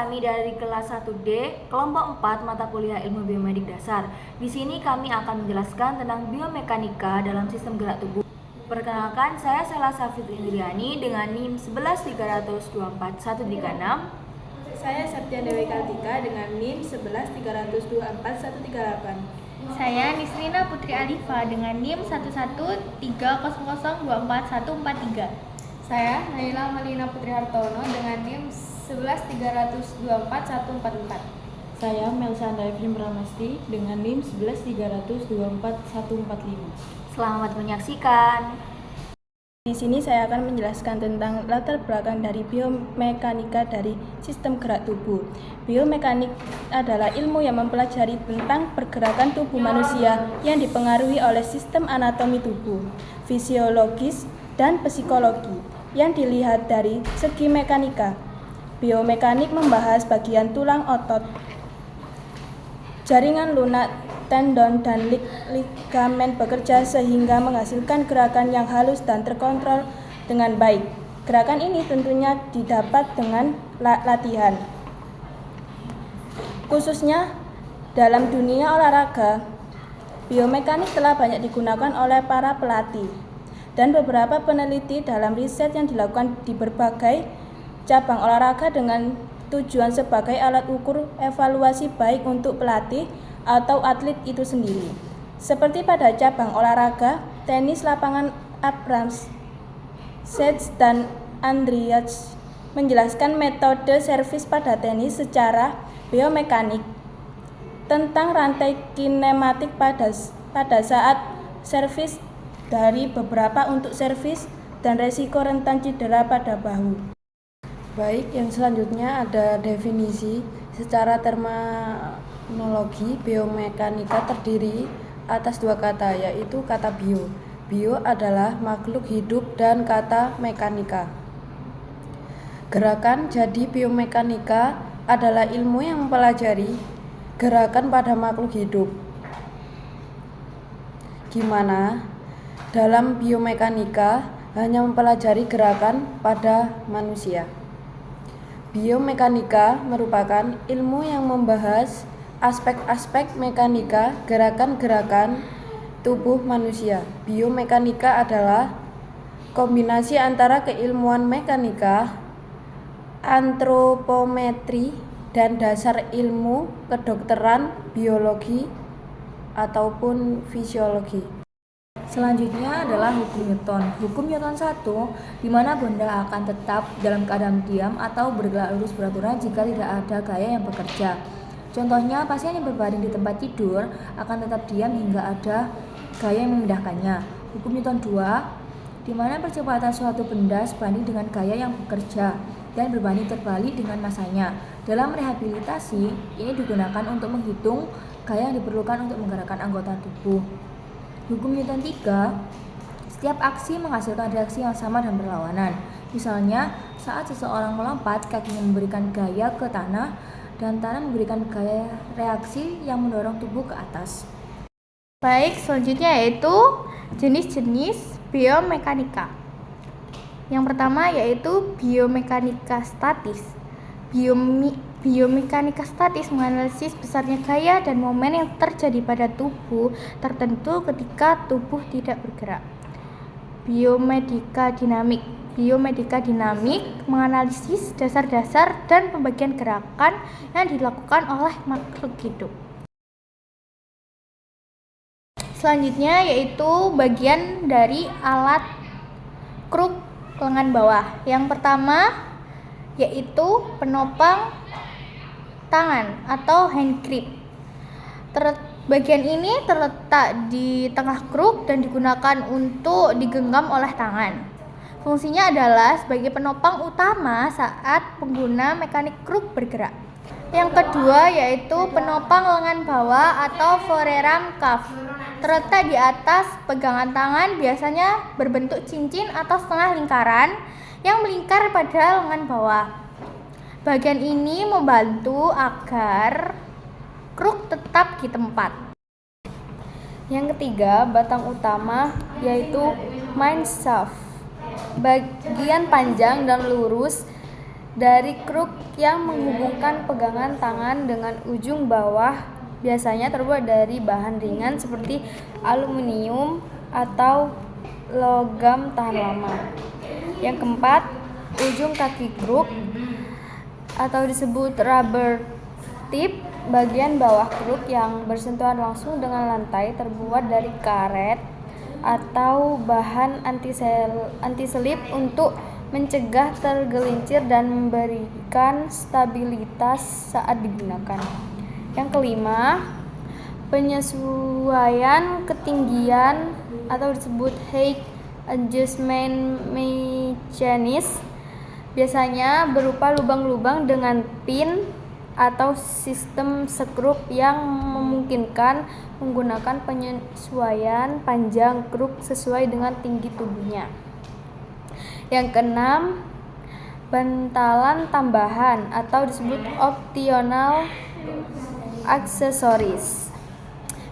kami dari kelas 1D, kelompok 4 mata kuliah Ilmu Biomedik Dasar. Di sini kami akan menjelaskan tentang biomekanika dalam sistem gerak tubuh. Perkenalkan, saya Selasa Fitri Indriani dengan NIM 1130241136. Saya Septian Dewi Kartika dengan NIM 1130241138. Saya Nisrina Putri Alifa dengan NIM 1130024143. Saya Naila Malina Putri Hartono dengan NIM 1130241144. Saya Melsa Andayevin Pramesti dengan NIM 1130241145. Selamat menyaksikan. Di sini saya akan menjelaskan tentang latar belakang dari biomekanika dari sistem gerak tubuh. Biomekanik adalah ilmu yang mempelajari tentang pergerakan tubuh manusia yang dipengaruhi oleh sistem anatomi tubuh, fisiologis, dan psikologi yang dilihat dari segi mekanika. Biomekanik membahas bagian tulang, otot, jaringan lunak, tendon, dan ligamen bekerja sehingga menghasilkan gerakan yang halus dan terkontrol dengan baik. Gerakan ini tentunya didapat dengan latihan. Khususnya dalam dunia olahraga, biomekanik telah banyak digunakan oleh para pelatih dan beberapa peneliti dalam riset yang dilakukan di berbagai cabang olahraga dengan tujuan sebagai alat ukur evaluasi baik untuk pelatih atau atlet itu sendiri. Seperti pada cabang olahraga tenis, lapangan Abrams, Sets, dan Andreas menjelaskan metode servis pada tenis secara biomekanik tentang rantai kinematik pada saat servis dari beberapa untuk servis dan resiko rentan cedera pada bahu. Baik, yang selanjutnya ada definisi. Secara terminologi, biomekanika terdiri atas dua kata, yaitu kata bio. Bio adalah makhluk hidup dan kata mekanika. Gerakan. Jadi biomekanika adalah ilmu yang mempelajari gerakan pada makhluk hidup. Gimana? Dalam biomekanika hanya mempelajari gerakan pada manusia. Biomekanika merupakan ilmu yang membahas aspek-aspek mekanika gerakan-gerakan tubuh manusia. Biomekanika adalah kombinasi antara keilmuan mekanika, antropometri, dan dasar ilmu kedokteran, biologi, ataupun fisiologi. Selanjutnya adalah hukum Newton. Hukum Newton 1, di mana benda akan tetap dalam keadaan diam atau bergerak lurus beraturan jika tidak ada gaya yang bekerja. Contohnya, pasien yang berbaring di tempat tidur akan tetap diam hingga ada gaya yang memindahkannya. Hukum Newton 2, di mana percepatan suatu benda sebanding dengan gaya yang bekerja dan berbanding terbalik dengan masanya. Dalam rehabilitasi, ini digunakan untuk menghitung gaya yang diperlukan untuk menggerakkan anggota tubuh. Hukum Newton 3, setiap aksi menghasilkan reaksi yang sama dan berlawanan. Misalnya, saat seseorang melompat, kakinya memberikan gaya ke tanah dan tanah memberikan gaya reaksi yang mendorong tubuh ke atas. Baik, selanjutnya yaitu jenis-jenis biomekanika. Yang pertama yaitu biomekanika statis. Biomekanika statis menganalisis besarnya gaya dan momen yang terjadi pada tubuh tertentu ketika tubuh tidak bergerak. Biomedika dinamik menganalisis dasar-dasar dan pembagian gerakan yang dilakukan oleh makhluk hidup. Selanjutnya yaitu bagian dari alat kruk lengan bawah. Yang pertama yaitu penopang tangan atau hand grip. Bagian ini terletak di tengah kruk dan digunakan untuk digenggam oleh tangan. Fungsinya adalah sebagai penopang utama saat pengguna mekanik kruk bergerak. Yang kedua yaitu penopang lengan bawah atau forearm cuff. Terletak di atas pegangan tangan, biasanya berbentuk cincin atau setengah lingkaran yang melingkar pada lengan bawah. Bagian ini membantu agar kruk tetap di tempat. Yang ketiga, batang utama yaitu mineshaft. Bagian panjang dan lurus dari kruk yang menghubungkan pegangan tangan dengan ujung bawah, biasanya terbuat dari bahan ringan seperti aluminium atau logam tahan lama. Yang keempat, ujung kaki kruk atau disebut rubber tip, bagian bawah kruk yang bersentuhan langsung dengan lantai terbuat dari karet atau bahan anti-selip untuk mencegah tergelincir dan memberikan stabilitas saat digunakan. Yang kelima, penyesuaian ketinggian atau disebut height adjustment mechanism, biasanya berupa lubang-lubang dengan pin atau sistem skrup yang memungkinkan menggunakan penyesuaian panjang kruk sesuai dengan tinggi tubuhnya. Yang keenam, bantalan tambahan atau disebut optional accessories.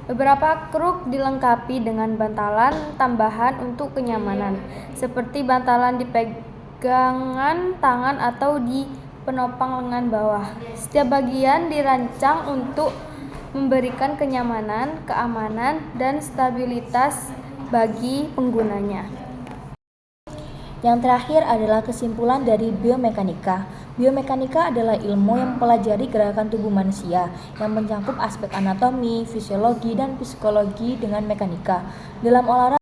Beberapa kruk dilengkapi dengan bantalan tambahan untuk kenyamanan, seperti bantalan di pegangan tangan atau di penopang lengan bawah. Setiap bagian dirancang untuk memberikan kenyamanan, keamanan, dan stabilitas bagi penggunanya. Yang terakhir adalah kesimpulan dari biomekanika. Biomekanika adalah ilmu yang mempelajari gerakan tubuh manusia yang mencakup aspek anatomi, fisiologi, dan psikologi dengan mekanika. Dalam olahraga